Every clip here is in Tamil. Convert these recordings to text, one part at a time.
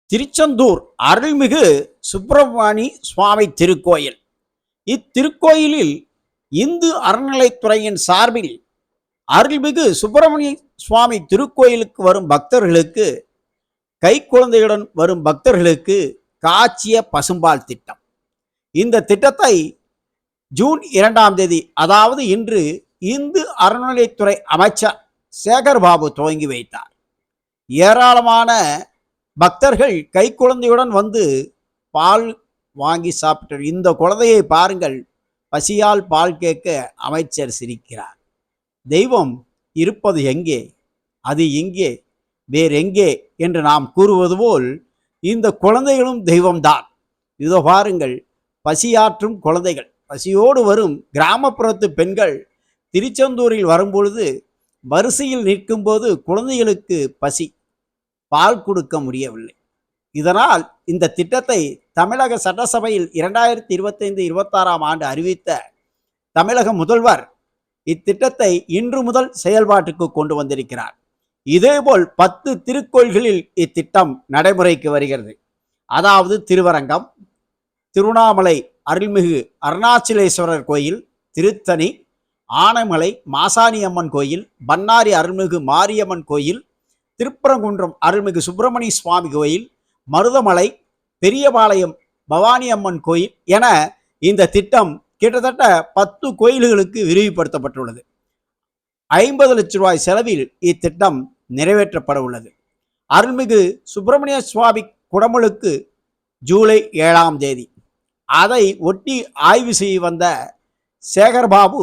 திருச்செந்தூர் அருள்மிகு சுப்பிரமணி சுவாமி திருக்கோயில். இத்திருக்கோயிலில் இந்து அறநிலைத்துறையின் சார்பில் அருள்மிகு சுப்பிரமணிய சுவாமி திருக்கோயிலுக்கு வரும் பக்தர்களுக்கு, கை குழந்தையுடன் வரும் பக்தர்களுக்கு காட்சிய பசும்பால் திட்டம். இந்த திட்டத்தை ஜூன் 2ஆம் தேதி, அதாவது இன்று, இந்து அறநிலைத்துறை அமைச்சர் சேகர்பாபு துவங்கி வைத்தார். ஏராளமான பக்தர்கள் கை குழந்தையுடன் வந்து பால் வாங்கி சாப்பிட்டார். இந்த குழந்தையை பாருங்கள், பசியால் பால் கேட்க அமைச்சர் சிரிக்கிறார். தெய்வம் இருப்பது எங்கே, அது எங்கே, வேறெங்கே என்று நாம் கூறுவது போல் இந்த குழந்தைகளும் தெய்வம்தான். இதோ பாருங்கள், பசியாற்றும் குழந்தைகள். பசியோடு வரும் கிராமப்புறத்து பெண்கள் திருச்செந்தூரில் வரும்பொழுது வரிசையில் நிற்கும்போது குழந்தைகளுக்கு பசி, பால் கொடுக்க முடியவில்லை. இதனால் இந்த திட்டத்தை தமிழக சட்டசபையில் 2025-26ஆம் ஆண்டு அறிவித்த தமிழக முதல்வர் இத்திட்டத்தை இன்று முதல் செயல்பாட்டுக்கு கொண்டு வந்திருக்கிறார். இதேபோல் 10 திருக்கோயில்களில் இத்திட்டம் நடைமுறைக்கு வருகிறது. அதாவது திருவரங்கம், திருவண்ணாமலை அருள்மிகு அருணாச்சலேஸ்வரர் கோயில், திருத்தணி, ஆனைமலை மாசாணி அம்மன் கோயில், பன்னாரி அருள்மிகு மாரியம்மன் கோயில், திருப்பரங்குன்றம் அருள்மிகு சுப்பிரமணிய சுவாமி கோயில், மருதமலை, பெரியபாளையம் பவானி அம்மன் கோயில் என இந்த திட்டம் கிட்டத்தட்ட 10 கோயில்களுக்கு விரிவுபடுத்தப்பட்டுள்ளது. 50 லட்சம் ரூபாய் செலவில் இத்திட்டம் நிறைவேற்றப்பட உள்ளது. அருள்மிகு சுப்பிரமணிய சுவாமி குடமுழுக்கு ஜூலை 7ஆம் தேதி. அதை ஒட்டி ஆய்வு செய்ய வந்த சேகர்பாபு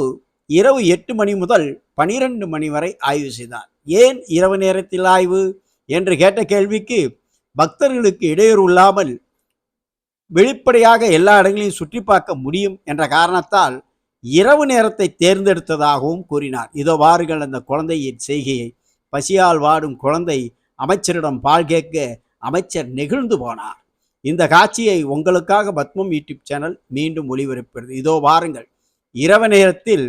இரவு 8 மணி முதல் 12 மணி வரை ஆய்வு செய்தார். ஏன் இரவு நேரத்தில் ஆய்வு என்று கேட்ட கேள்விக்கு, பக்தர்களுக்கு இடையூறு இல்லாமல் வெளிப்படையாக எல்லா இடங்களையும் சுற்றி பார்க்க முடியும் என்ற காரணத்தால் இரவு நேரத்தை தேர்ந்தெடுத்ததாகவும் கூறினார். இதோ வாருங்கள் அந்த குழந்தையின் செய்கையை. பசியால் வாடும் குழந்தை அமைச்சரிடம் பால் கேட்க அமைச்சர் நெகிழ்ந்து போனார். இந்த காட்சியை உங்களுக்காக பத்மம் யூடியூப் சேனல் மீண்டும் ஒளிபரப்புகிறது. இதோ வாருங்கள். இரவு நேரத்தில்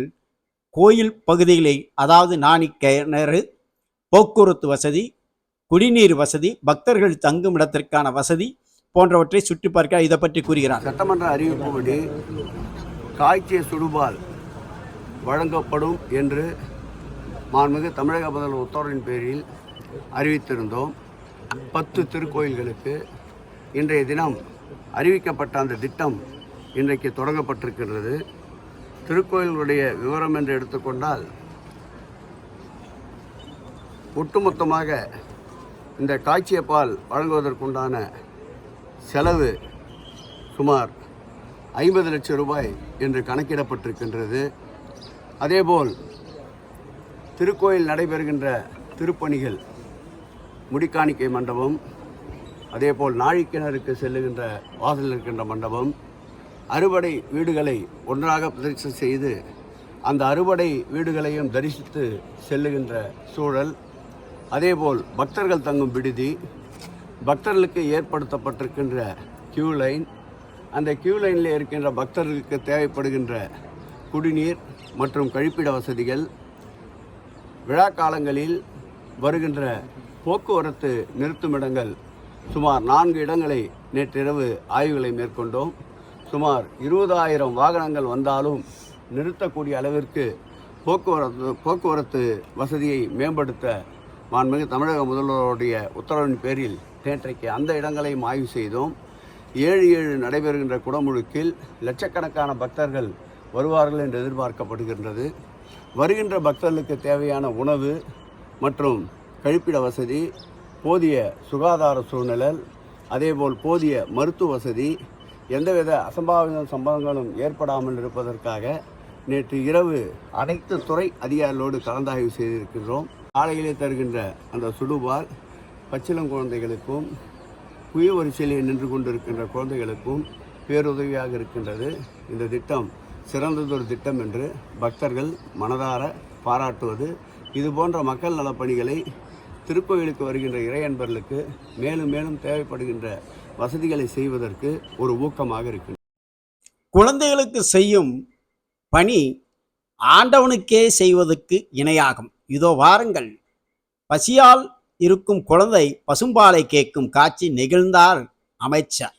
கோயில் பகுதிகளை, அதாவது நாணி கிணறு, போக்குவரத்து வசதி, குடிநீர் வசதி, பக்தர்கள் தங்கும் இடத்திற்கான வசதி போன்றவற்றை சுற்றி பார்க்க இதை பற்றி கூறுகிறார். சட்டமன்ற அறிவிப்புப்படி காய்ச்சிய சுடுபால் வழங்கப்படும் என்று மாண்புமிகு தமிழக முதல்வர் உத்தரவின் பேரில் அறிவித்திருந்தோம். 10 திருக்கோயில்களுக்கு இன்றைய தினம் அறிவிக்கப்பட்ட அந்த திட்டம் இன்றைக்கு தொடங்கப்பட்டிருக்கிறது. திருக்கோயில்களுடைய விவரம் என்று எடுத்துக்கொண்டால், ஒட்டுமொத்தமாக இந்த காய்ச்சிய பால் வழங்குவதற்குண்டான செலவு சுமார் 50 லட்சம் ரூபாய் என்று கணக்கிடப்பட்டிருக்கின்றது. அதேபோல் திருக்கோயில் நடைபெறுகின்ற திருப்பணிகள், முடிக்காணிக்கை மண்டபம், அதேபோல் நாழிக்கிணறுக்கு செல்லுகின்ற வாசல் இருக்கின்ற மண்டபம், அறுபடை வீடுகளை ஒன்றாக பிரதிஷ்டை செய்து அந்த அறுபடை வீடுகளையும் தரிசித்து செல்லுகின்ற சூழல், அதேபோல் பக்தர்கள் தங்கும் விடுதி, பக்தர்களுக்கு ஏற்படுத்தப்பட்டிருக்கின்ற கியூ லைன், அந்த கியூ லைனில் இருக்கின்ற பக்தர்களுக்கு தேவைப்படுகின்ற குடிநீர் மற்றும் கழிப்பிட வசதிகள், விழா காலங்களில் வருகின்ற போக்குவரத்து நிறுத்துமிடங்கள், சுமார் 4 இடங்களை நேற்றிரவு ஆய்வுகளை மேற்கொண்டோம். சுமார் 20,000 வாகனங்கள் வந்தாலும் நிறுத்தக்கூடிய அளவிற்கு போக்குவரத்து வசதியை மேம்படுத்த மாண்புமிகு தமிழக முதல்வருடைய உத்தரவின் பேரில் நேற்றைக்கு அந்த இடங்களையும் ஆய்வு செய்தோம். 7/7 நடைபெறுகின்ற குடமுழுக்கில் லட்சக்கணக்கான பக்தர்கள் வருவார்கள் என்று எதிர்பார்க்கப்படுகின்றது. வருகின்ற பக்தர்களுக்கு தேவையான உணவு மற்றும் கழிப்பிட வசதி, போதிய சுகாதார சூழ்நிலை, அதேபோல் போதிய மருத்துவ வசதி, எந்தவித அசம்பாவித சம்பவங்களும் ஏற்படாமல் இருப்பதற்காக நேற்று இரவு அனைத்து துறை அதிகாரிகளோடு கலந்தாய்வு செய்திருக்கின்றோம். காலையிலே தருகின்ற அந்த சுடுபால் பச்சிளம் குழந்தைகளுக்கும் உயிர் வரிசையிலே நின்று கொண்டிருக்கின்ற குழந்தைகளுக்கும் பேருதவியாக இருக்கின்றது. இந்த திட்டம் சிறந்ததொரு திட்டம் என்று பக்தர்கள் மனதார பாராட்டுவது, இதுபோன்ற மக்கள் நலப்பணிகளை திருக்கோயிலுக்கு வருகின்ற இறையன்பர்களுக்கு மேலும் மேலும் தேவைப்படுகின்ற வசதிகளை செய்வதற்கு ஒரு ஊக்கமாக இருக்கின்றது. குழந்தைகளுக்கு செய்யும் பணி ஆண்டவனுக்கே செய்வதற்கு இணையாகும். இதோ வாருங்கள், பசியால் இருக்கும் குழந்தை பசும்பாலை கேட்கும் காட்சி நெகிழ்ந்தார் அமைச்சர்.